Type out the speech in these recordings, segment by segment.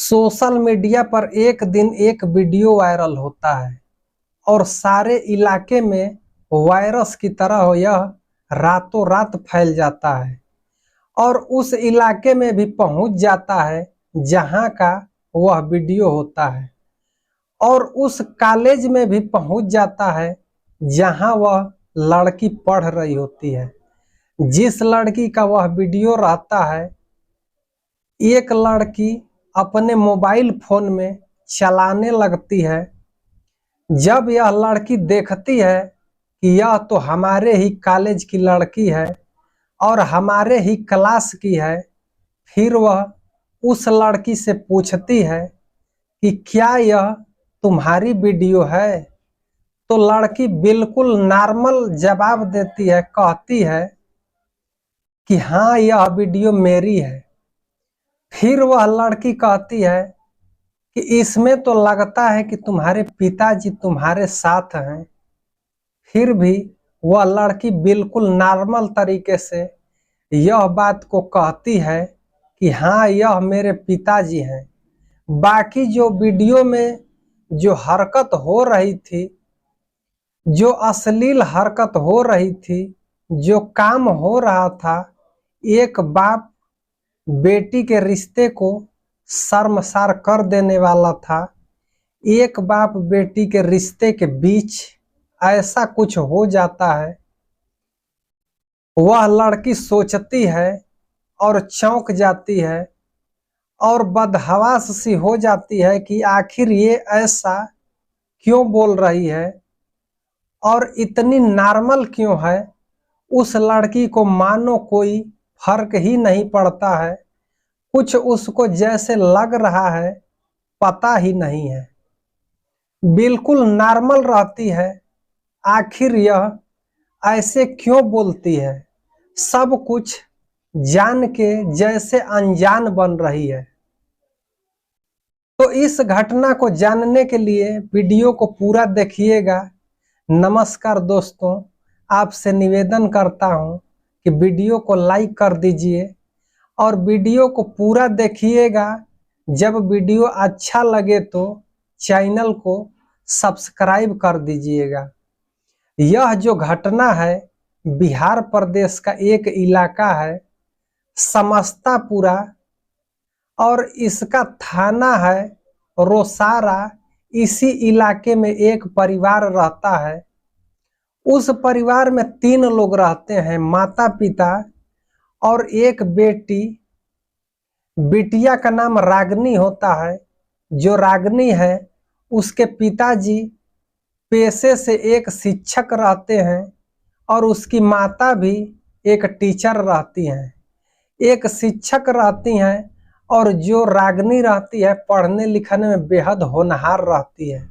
Social media पर एक दिन एक वीडियो वायरल होता है और सारे इलाके में वायरस की तरह यह रातों रात फैल जाता है और उस इलाके में भी पहुंच जाता है जहां का वह वीडियो होता है और उस कॉलेज में भी पहुंच जाता है जहां वह लड़की पढ़ रही होती है। जिस लड़की का वह वीडियो रहता है, एक लड़की अपने मोबाइल फोन में चलाने लगती है। जब यह लड़की देखती है कि यह तो हमारे ही कॉलेज की लड़की है और हमारे ही क्लास की है, फिर वह उस लड़की से पूछती है कि क्या यह तुम्हारी वीडियो है। तो लड़की बिल्कुल नॉर्मल जवाब देती है, कहती है कि हाँ, यह वीडियो मेरी है। फिर वह लड़की कहती है कि इसमें तो लगता है कि तुम्हारे पिताजी तुम्हारे साथ हैं। फिर भी वह लड़की बिल्कुल नॉर्मल तरीके से यह बात को कहती है कि हाँ, यह मेरे पिताजी हैं। बाकी जो वीडियो में जो हरकत हो रही थी, जो अश्लील हरकत हो रही थी, जो काम हो रहा था, एक बाप बेटी के रिश्ते को शर्मसार कर देने वाला था। एक बाप बेटी के रिश्ते के बीच ऐसा कुछ हो जाता है, वह लड़की सोचती है और चौंक जाती है और बदहवास सी हो जाती है कि आखिर ये ऐसा क्यों बोल रही है और इतनी नॉर्मल क्यों है। उस लड़की को मानो कोई फर्क ही नहीं पड़ता है, कुछ उसको जैसे लग रहा है पता ही नहीं है, बिल्कुल नॉर्मल रहती है। आखिर यह ऐसे क्यों बोलती है, सब कुछ जान के जैसे अनजान बन रही है। तो इस घटना को जानने के लिए वीडियो को पूरा देखिएगा। नमस्कार दोस्तों, आपसे निवेदन करता हूं कि वीडियो को लाइक कर दीजिए और वीडियो को पूरा देखिएगा। जब वीडियो अच्छा लगे तो चैनल को सब्सक्राइब कर दीजिएगा। यह जो घटना है, बिहार प्रदेश का एक इलाका है समस्तापुरा और इसका थाना है रोसारा। इसी इलाके में एक परिवार रहता है। उस परिवार में 3 लोग रहते हैं, माता पिता और एक बेटी। बिटिया का नाम रागनी होता है। जो रागनी है उसके पिताजी पेशे से एक शिक्षक रहते हैं और उसकी माता भी एक टीचर रहती हैं। एक शिक्षक रहती हैं और जो रागनी रहती है पढ़ने लिखने में बेहद होनहार रहती है,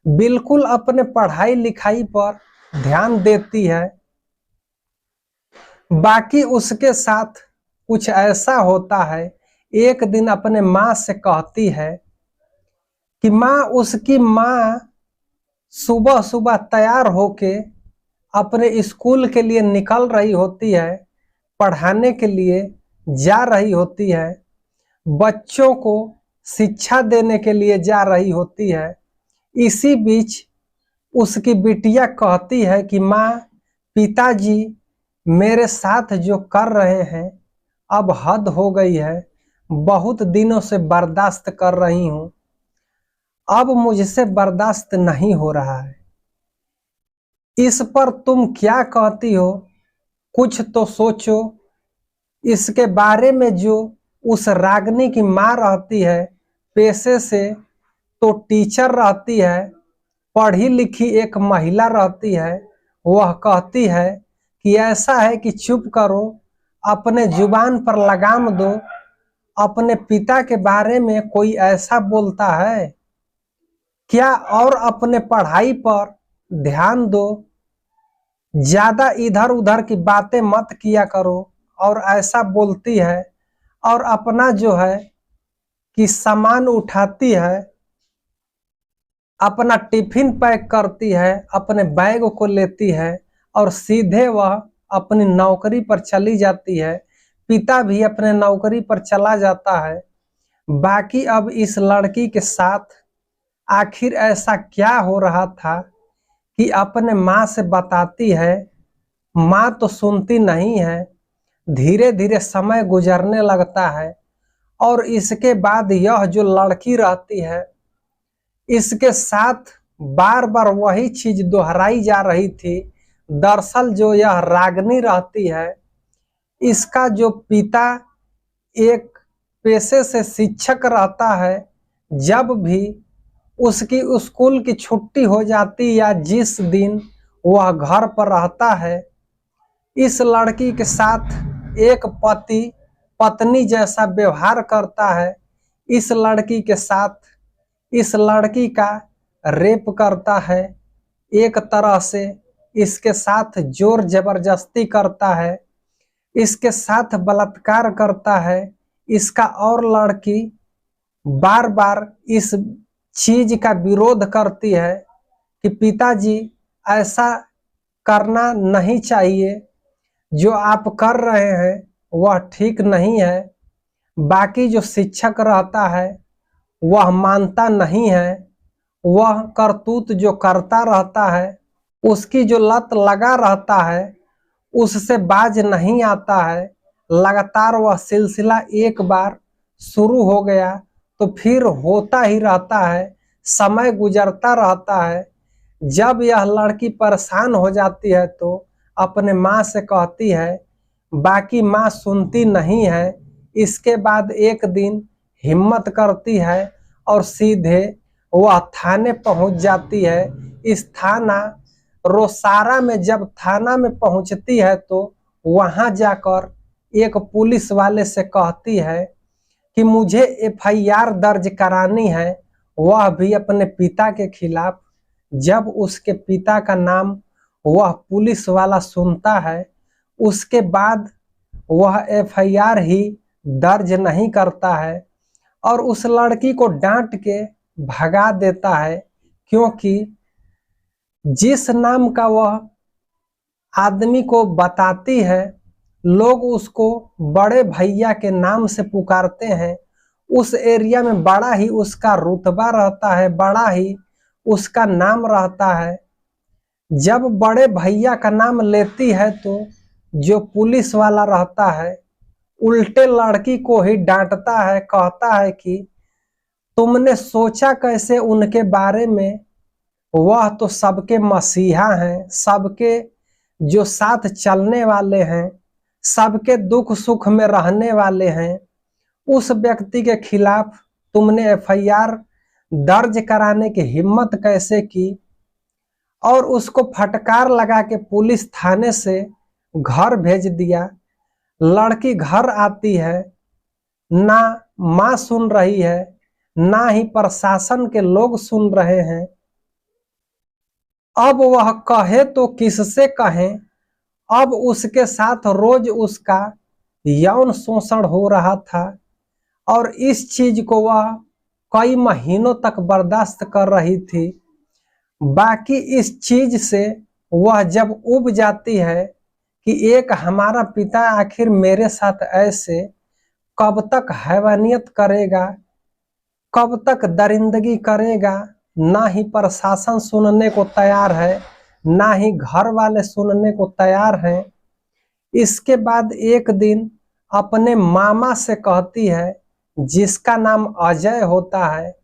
बिल्कुल अपने पढ़ाई लिखाई पर ध्यान देती है। बाकी उसके साथ कुछ ऐसा होता है, एक दिन अपने माँ से कहती है कि उसकी माँ सुबह सुबह तैयार होके अपने स्कूल के लिए निकल रही होती है, पढ़ाने के लिए जा रही होती है, बच्चों को शिक्षा देने के लिए जा रही होती है। इसी बीच उसकी बिटिया कहती है कि माँ, पिताजी मेरे साथ जो कर रहे हैं अब हद हो गई है, बहुत दिनों से बर्दाश्त कर रही हूँ, अब मुझसे बर्दाश्त नहीं हो रहा है। इस पर तुम क्या कहती हो, कुछ तो सोचो। इसके बारे में जो उस रागनी की माँ रहती है, पेशे से तो टीचर रहती है, पढ़ी लिखी एक महिला रहती है, वह कहती है कि ऐसा है कि चुप करो, अपने जुबान पर लगाम दो। अपने पिता के बारे में कोई ऐसा बोलता है क्या, और अपने पढ़ाई पर ध्यान दो, ज्यादा इधर उधर की बातें मत किया करो। और ऐसा बोलती है और अपना जो है कि सामान उठाती है, अपना टिफिन पैक करती है, अपने बैग को लेती है और सीधे वह अपनी नौकरी पर चली जाती है। पिता भी अपने नौकरी पर चला जाता है। बाकी अब इस लड़की के साथ आखिर ऐसा क्या हो रहा था कि अपने माँ से बताती है, माँ तो सुनती नहीं है। धीरे धीरे समय गुजरने लगता है और इसके बाद यह जो लड़की रहती है, इसके साथ बार बार वही चीज दोहराई जा रही थी। दरअसल जो यह रागनी रहती है, इसका जो पिता एक पेशे से शिक्षक रहता है, जब भी उसकी स्कूल की छुट्टी हो जाती या जिस दिन वह घर पर रहता है, इस लड़की के साथ एक पति पत्नी जैसा व्यवहार करता है। इस लड़की के साथ इस लड़की का रेप करता है, एक तरह से इसके साथ जोर जबरदस्ती करता है, इसके साथ बलात्कार करता है। इसका और लड़की बार बार इस चीज का विरोध करती है कि पिताजी ऐसा करना नहीं चाहिए, जो आप कर रहे हैं वह ठीक नहीं है। बाकी जो शिक्षक रहता है वह मानता नहीं है, वह करतूत जो करता रहता है, उसकी जो लत लगा रहता है उससे बाज नहीं आता है। लगातार वह सिलसिला एक बार शुरू हो गया तो फिर होता ही रहता है, समय गुजरता रहता है। जब यह लड़की परेशान हो जाती है तो अपने माँ से कहती है, बाकी माँ सुनती नहीं है। इसके बाद एक दिन हिम्मत करती है और सीधे वह थाने पहुंच जाती है। इस थाना रोसारा में जब थाना में पहुंचती है तो वहां जाकर एक पुलिस वाले से कहती है कि मुझे एफआईआर दर्ज करानी है, वह भी अपने पिता के खिलाफ। जब उसके पिता का नाम वह पुलिस वाला सुनता है, उसके बाद वह एफआईआर ही दर्ज नहीं करता है और उस लड़की को डांट के भगा देता है, क्योंकि जिस नाम का वह आदमी को बताती है, लोग उसको बड़े भैया के नाम से पुकारते हैं। उस एरिया में बड़ा ही उसका रुतबा रहता है, बड़ा ही उसका नाम रहता है। जब बड़े भैया का नाम लेती है तो जो पुलिस वाला रहता है उल्टे लड़की को ही डांटता है, कहता है कि तुमने सोचा कैसे उनके बारे में, वह तो सबके मसीहा हैं, सबके जो साथ चलने वाले हैं, सबके दुख सुख में रहने वाले हैं। उस व्यक्ति के खिलाफ तुमने एफआईआर दर्ज कराने की हिम्मत कैसे की। और उसको फटकार लगा के पुलिस थाने से घर भेज दिया। लड़की घर आती है, ना माँ सुन रही है, ना ही प्रशासन के लोग सुन रहे हैं। अब वह कहे तो किससे कहें। अब उसके साथ रोज उसका यौन शोषण हो रहा था और इस चीज को वह कई महीनों तक बर्दाश्त कर रही थी। बाकी इस चीज से वह जब उब जाती है कि एक हमारा पिता आखिर मेरे साथ ऐसे कब तक हैवानियत करेगा, कब तक दरिंदगी करेगा। ना ही प्रशासन सुनने को तैयार है, ना ही घर वाले सुनने को तैयार हैं। इसके बाद एक दिन अपने मामा से कहती है, जिसका नाम अजय होता है,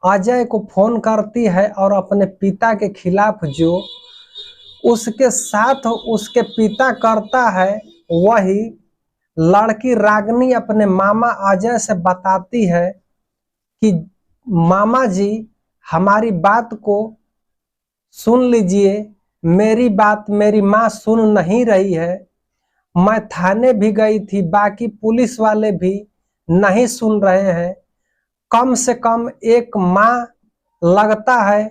अजय को फोन करती है और अपने पिता के खिलाफ जो उसके साथ उसके पिता करता है वही लड़की रागनी अपने मामा अजय से बताती है कि मामा जी हमारी बात को सुन लीजिए, मेरी बात मेरी माँ सुन नहीं रही है। मैं थाने भी गई थी, बाकी पुलिस वाले भी नहीं सुन रहे हैं। कम से कम एक माँ लगता है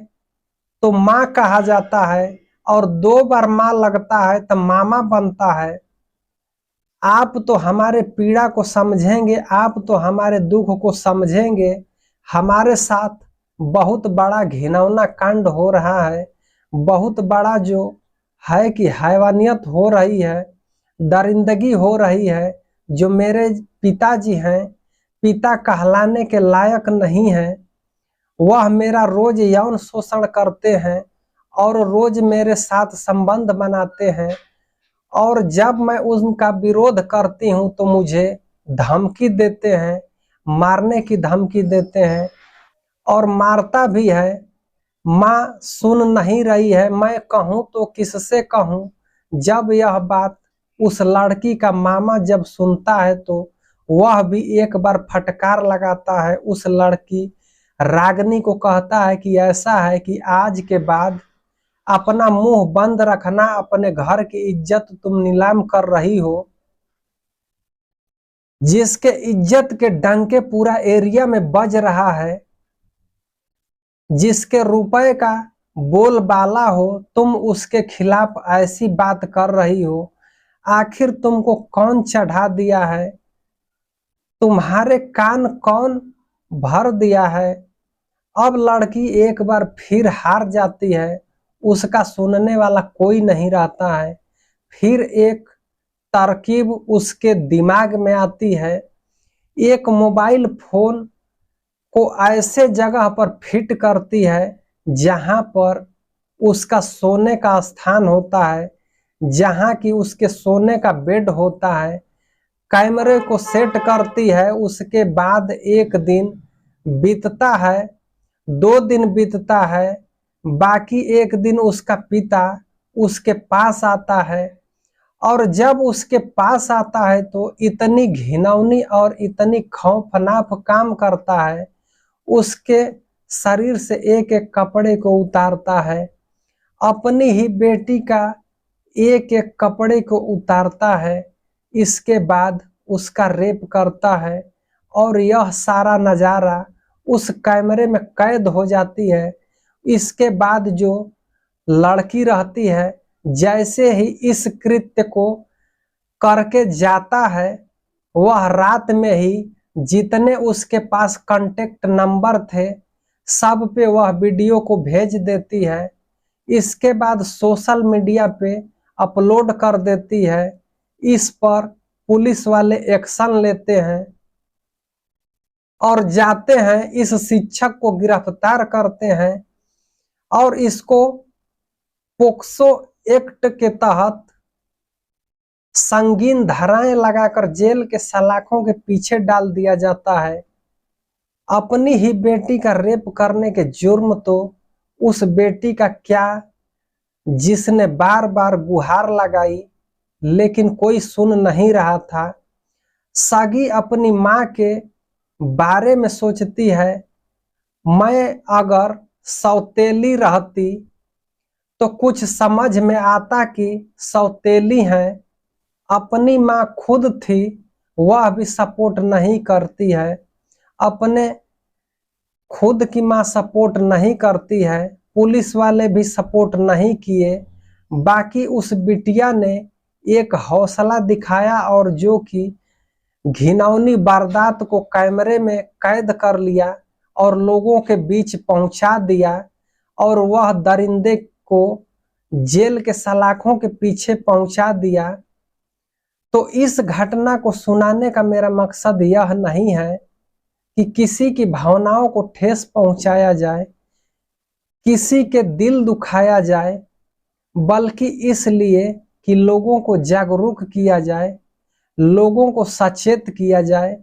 तो माँ कहा जाता है और 2 बार माँ लगता है तो मामा बनता है। आप तो हमारे पीड़ा को समझेंगे, आप तो हमारे दुख को समझेंगे। हमारे साथ बहुत बड़ा घिनौना कांड हो रहा है, बहुत बड़ा जो है कि हैवानियत हो रही है, दरिंदगी हो रही है। जो मेरे पिताजी हैं पिता कहलाने के लायक नहीं है। वह मेरा रोज यौन शोषण करते हैं और रोज मेरे साथ संबंध बनाते हैं, और जब मैं उनका विरोध करती हूँ तो मुझे धमकी देते हैं, मारने की धमकी देते हैं और मारता भी है। माँ सुन नहीं रही है, मैं कहूँ तो किससे कहूँ। जब यह बात उस लड़की का मामा जब सुनता है तो वह भी एक बार फटकार लगाता है। उस लड़की रागनी को कहता है कि ऐसा है कि आज के बाद अपना मुंह बंद रखना, अपने घर की इज्जत तुम नीलाम कर रही हो। जिसके इज्जत के डंके पूरा एरिया में बज रहा है, जिसके रुपए का बोलबाला हो, तुम उसके खिलाफ ऐसी बात कर रही हो। आखिर तुमको कौन चढ़ा दिया है? तुम्हारे कान कौन भर दिया है? अब लड़की एक बार फिर हार जाती है, उसका सुनने वाला कोई नहीं रहता है। फिर एक तरकीब उसके दिमाग में आती है। एक मोबाइल फोन को ऐसे जगह पर फिट करती है जहां पर उसका सोने का स्थान होता है, जहां की उसके सोने का बेड होता है। कैमरे को सेट करती है। उसके बाद एक दिन बीतता है, 2 दिन बीतता है, बाकी एक दिन उसका पिता उसके पास आता है। और जब उसके पास आता है तो इतनी घिनौनी और इतनी खौफनाक काम करता है। उसके शरीर से एक एक कपड़े को उतारता है, अपनी ही बेटी का एक एक कपड़े को उतारता है। इसके बाद उसका रेप करता है और यह सारा नज़ारा उस कैमरे में कैद हो जाती है। इसके बाद जो लड़की रहती है, जैसे ही इस कृत्य को करके जाता है, वह रात में ही जितने उसके पास कांटेक्ट नंबर थे सब पे वह वीडियो को भेज देती है। इसके बाद सोशल मीडिया पे अपलोड कर देती है। इस पर पुलिस वाले एक्शन लेते हैं और जाते हैं, इस शिक्षक को गिरफ्तार करते हैं और इसको पोक्सो एक्ट के तहत संगीन धाराएं लगाकर जेल के सलाखों के पीछे डाल दिया जाता है। अपनी ही बेटी का रेप करने के जुर्म तो उस बेटी का क्या, जिसने बार बार गुहार लगाई लेकिन कोई सुन नहीं रहा था। सागी अपनी माँ के बारे में सोचती है, मैं अगर सौतेली रहती तो कुछ समझ में आता कि सौतेली है। अपनी माँ खुद थी, वह भी सपोर्ट नहीं करती है। अपने खुद की माँ सपोर्ट नहीं करती है, पुलिस वाले भी सपोर्ट नहीं किए। बाकी उस बिटिया ने एक हौसला दिखाया और जो कि घिनौनी वारदात को कैमरे में कैद कर लिया और लोगों के बीच पहुंचा दिया और वह दरिंदे को जेल के सलाखों के पीछे पहुंचा दिया। तो इस घटना को सुनाने का मेरा मकसद यह नहीं है कि किसी की भावनाओं को ठेस पहुंचाया जाए, किसी के दिल दुखाया जाए, बल्कि इसलिए कि लोगों को जागरूक किया जाए, लोगों को सचेत किया जाए।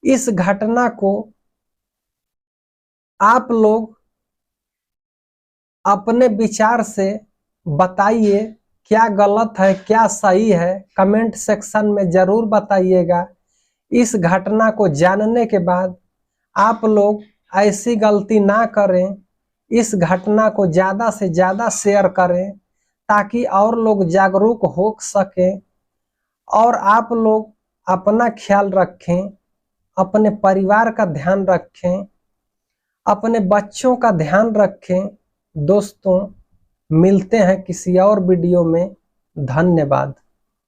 इस घटना को आप लोग अपने विचार से बताइए, क्या गलत है क्या सही है, कमेंट सेक्शन में जरूर बताइएगा। इस घटना को जानने के बाद आप लोग ऐसी गलती ना करें। इस घटना को ज़्यादा से ज़्यादा शेयर करें ताकि और लोग जागरूक हो सकें। और आप लोग अपना ख्याल रखें, अपने परिवार का ध्यान रखें, अपने बच्चों का ध्यान रखें। दोस्तों, मिलते हैं किसी और वीडियो में। धन्यवाद।